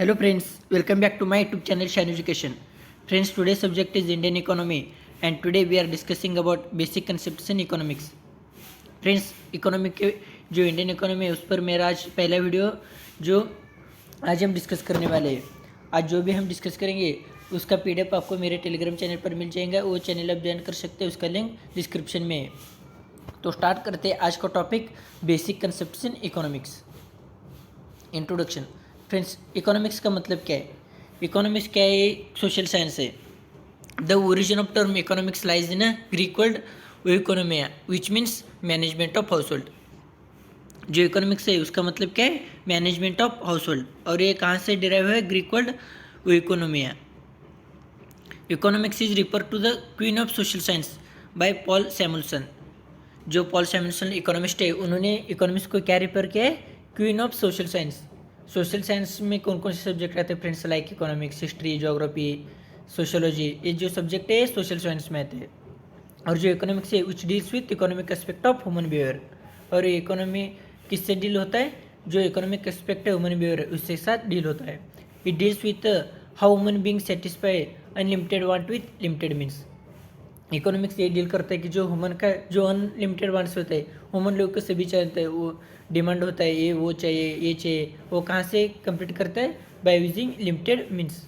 Hello friends, welcome back to my YouTube channel Shine Education. Friends, today's subject is Indian economy and today we are discussing about basic concepts in economics. Friends, economy के जो Indian economy है उस पर मेरा आज पहला video जो आज हम डिस्कस करने वाले हैं। आज जो भी हम डिस्कस करेंगे उसका पीडीएफ आपको मेरे टेलीग्राम चैनल पर मिल जाएगा। वो चैनल आप ज्वाइन कर सकते हैं, उसका लिंक डिस्क्रिप्शन में है। तो स्टार्ट करते हैं आज का topic, basic concepts in economics. Introduction. Friends, economics का मतलब क्या है? इकोनॉमिक्स क्या है? सोशल साइंस है। The origin of term economics lies in a Greek word oikonomia which means management of household. जो इकोनॉमिक्स है उसका मतलब क्या है? Management of household. और ये कहाँ से डिराइव है? Greek word oikonomia. Economics is refer to the queen of social science by Paul Samuelson. जो पॉल सैमुअल्सन इकोनॉमिस्ट है उन्होंने इकोनॉमिक्स को क्या रिफर किया है? Queen of social science. Social science में कौन कौन से सब्जेक्ट रहते हैं friends? Like economics, history, geography, sociology. ये जो सब्जेक्ट है सोशल साइंस में आते हैं। और जो इकोनॉमिक्स है which deals with economic aspect of human behaviour. और ये इकोनॉमी किससे डील होता है? जो इकोनॉमिक एस्पेक्ट है ह्यूमन बिहेवियर उसके साथ डील होता है। It deals with how human being satisfy unlimited want with limited means. Economics ये डील करता है कि जो ह्यूमन का जो अनलिमिटेड वांट्स होते हैं, ह्यूमन लोग को सभी चाहते हैं, वो डिमांड होता है, ये वो चाहिए, ये चाहिए, वो कहाँ से कंप्लीट करता है? By using limited means.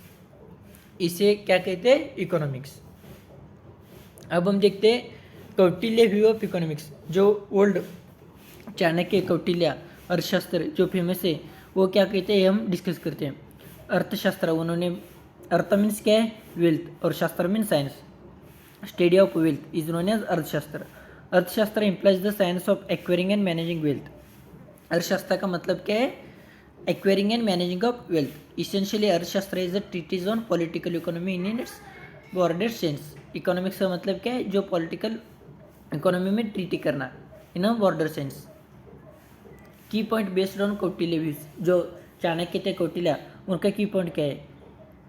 इसे क्या कहते हैं? इकोनॉमिक्स। अब हम देखते हैं कौटिल्य व्यू ऑफ इकोनॉमिक्स। जो ओल्ड चाणक्य, कौटिल्य अर्थशास्त्र जो फेमस है, वो क्या कहते हैं हम डिस्कस करते हैं। अर्थशास्त्र, उन्होंने अर्थ मीन्स क्या है? वेल्थ, और शास्त्र means science. Study of wealth is known as Arthashastra. Arthashastra implies the science of acquiring and managing wealth. Arthashastra का मतलब क्या है? Acquiring and managing of wealth. Essentially Arthashastra is a treatise on political economy in its broader sense. Economics का मतलब क्या है? जो political economy में ट्रीटी करना in a broader sense. Key point based on Kautilya views. जो चाणक्य थे कौटिल्य, उनका की पॉइंट क्या है?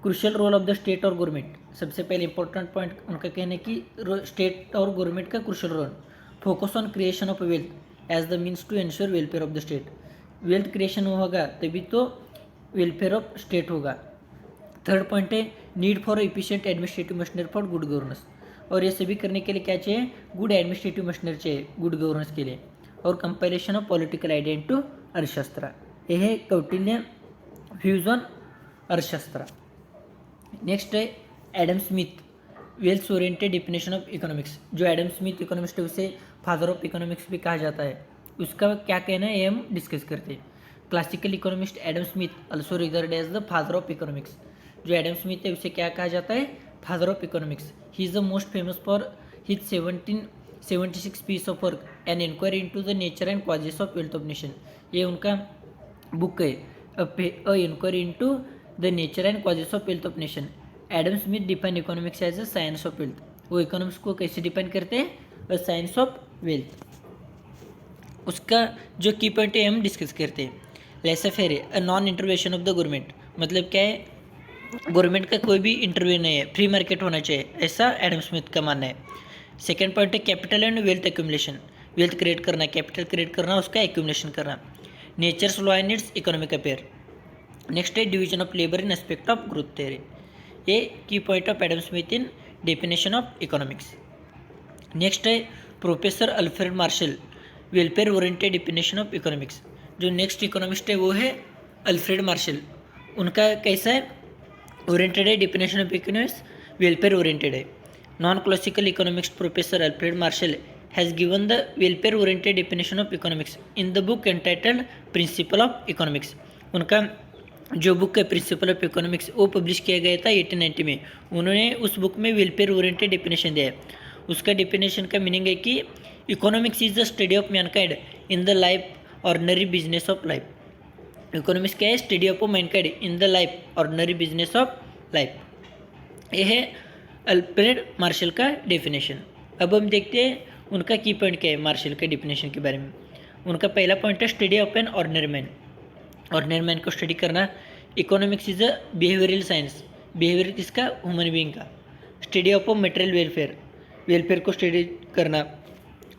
Crucial role of the state और गवर्नमेंट। सबसे पहले इंपॉर्टेंट पॉइंट उनका कहना है कि स्टेट और गवर्नमेंट का crucial role. Focus on creation of wealth as the means to ensure welfare of the state. Wealth creation होगा तभी तो वेलफेयर ऑफ स्टेट होगा। थर्ड पॉइंट है need for efficient administrative machinery for good governance. और ये सभी करने के लिए क्या चाहिए? गुड एडमिनिस्ट्रेटिव मशीनरी चाहिए गुड गवर्नेंस के लिए। और compilation of political idea into Arthashastra. यह है Kautilya views on Arthashastra. Next है Adam Smith, wealth oriented definition of economics. जो एडम स्मिथ इकोनॉमिस्ट है उसे फादर ऑफ इकोनॉमिक्स भी कहा जाता है। उसका क्या कहना है ये हम डिस्कस करते हैं। Classical economist Adam Smith also regard as the father of economics. जो एडम स्मिथ है उसे क्या कहा जाता है? Father of economics. He is the most famous for his 1776 piece of work an inquiry into the nature and causes of wealth of nation. ये उनका book है, a inquiry into the nature and causes of wealth of nation. Adam Smith define economics as a science of wealth. वो economics को कैसे define करते हैं? A science of wealth. उसका जो की पॉइंट है हम डिस्कस करते हैं। लेसर फेयर है, a non intervention of the government. मतलब क्या है? गवर्नमेंट का कोई भी इंटरव्यू नहीं है, फ्री मार्केट होना चाहिए, ऐसा एडम स्मिथ का मानना है। सेकेंड पॉइंट है capital and wealth accumulation. Wealth create करना, कैपिटल क्रिएट करना, उसका एक्यूमुलेशन करना। Nature's law and its economic affair. Next है division of labour in aspect of growth theory. ये key point of Adam Smith in definition of economics. Next है professor Alfred Marshall, welfare oriented definition of economics. जो next economist है वो है Alfred Marshall. उनका कैसा है? ओरिएंटेड है definition of economics, welfare oriented है। Non classical economics professor Alfred Marshall has given the welfare oriented definition of economics in the book entitled principle of economics. उनका जो बुक है प्रिंसिपल ऑफ इकोनॉमिक्स वो publish किया गया था 1890 में। उन्होंने उस बुक में वेलफेयर ओरिएंटेड डेफिनेशन दिया है। उसका डेफिनेशन का मीनिंग है कि economics is the study of Mankind in the life ordinary business of life. Economics क्या है? Study of Mankind in the life ordinary business of life. यह है अल्फ्रेड मार्शल का डेफिनेशन। अब हम देखते हैं उनका की पॉइंट क्या है मार्शल के डेफिनेशन के बारे में। उनका पहला पॉइंट है study of an ordinary man. Ordinary man को स्टडी करना। Economics is a behavioural science. Behaviour किसका? ह्यूमन बीइंग का। Study of material welfare, welfare को स्टडी करना।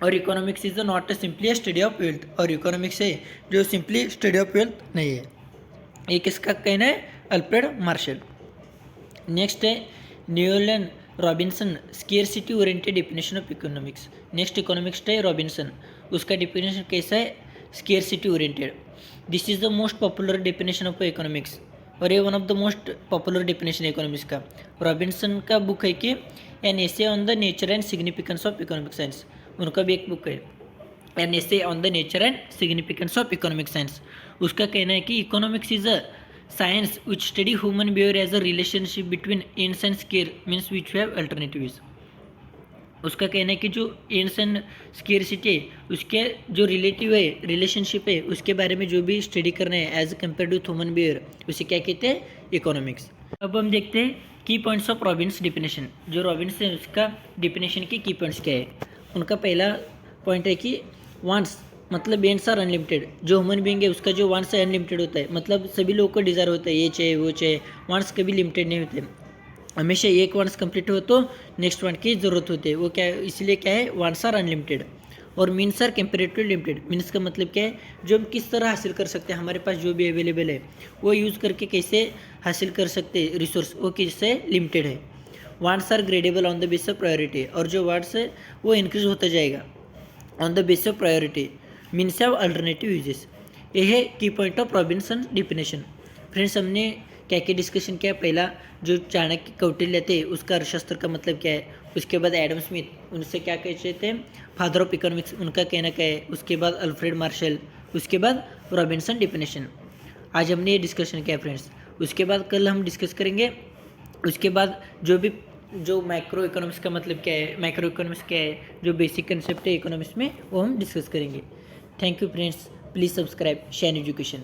और economics is not a simply study of wealth. और economics है जो सिंपली स्टडी ऑफ वेल्थ नहीं है। ये किसका कहना है? Alfred Marshall. नेक्स्ट है न्यूलन Robinson scarcity oriented definition of economics. Next economics है रॉबिन्सन, उसका डेफिनेशन कैसा है, scarcity oriented. This is the most popular definition of economics, और ये one of the most popular definition economics का। रॉबिन्सन का बुक है कि an essay on the nature and significance of economic science, उनका भी एक बुक है an essay on the nature and significance of economic science. उसका कहना है कि economics is a science which study human behaviour as a relationship between ends and scarce means which have alternatives. उसका कहना है कि जो एंड्स एंड स्केयरसिटी है उसके जो रिलेटिव है रिलेशनशिप है उसके बारे में जो भी स्टडी करना है as compare to human behaviour, उसे क्या कहते हैं, इकोनॉमिक्स। अब हम देखते हैं की पॉइंट्स ऑफ रॉबिन्स डेफिनेशन। जो रॉबिन्स है उसका डेफिनेशन के की पॉइंट्स क्या है। उनका पहला पॉइंट है कि वांट्स मतलब एंड्स आर अनलिमिटेड। जो ह्यूमन बीइंग है उसका जो वांट्स है अनलिमिटेड होता है, मतलब सभी लोगों को डिज़ायर होता है ये चाहिए वो चाहिए, वांट्स कभी लिमिटेड नहीं होते। हमेशा एक वांट्स कंप्लीट हो तो नेक्स्ट वांट की ज़रूरत होती है, वो क्या है, इसलिए क्या है, वांट्स आर अनलिमिटेड। और means are comparative limited. Means का मतलब क्या है, जो हम किस तरह हासिल कर सकते हैं, हमारे पास जो भी अवेलेबल है वो यूज़ करके कैसे हासिल कर सकते हैं रिसोर्स, वो किससे लिमिटेड है। Wants are gradable on the base of priority, और जो वांट्स है वो इंक्रीज होता जाएगा on the base of priority, means of alternative uses. ये है key point of Robinson definition. Friends, हमने क्या क्या डिस्कशन किया। पहला जो चाणक्य कौटिल्य थे उसका अर्थशास्त्र का मतलब क्या है, उसके बाद एडम स्मिथ, उनसे क्या कहते थे, फादर ऑफ इकोनॉमिक्स, उनका कहना क्या है, उसके बाद अल्फ्रेड मार्शल, उसके बाद रॉबिन्सन डेफिनेशन। आज हमने ये डिस्कशन किया फ्रेंड्स। उसके बाद कल हम डिस्कस करेंगे उसके बाद जो माइक्रो इकोनॉमिक्स का मतलब क्या है, माइक्रो इकोनॉमिक्स क्या है, जो बेसिक कंसेप्ट है इकोनॉमिक्स में, वो हम डिस्कस करेंगे। Thank you friends, please subscribe shine education.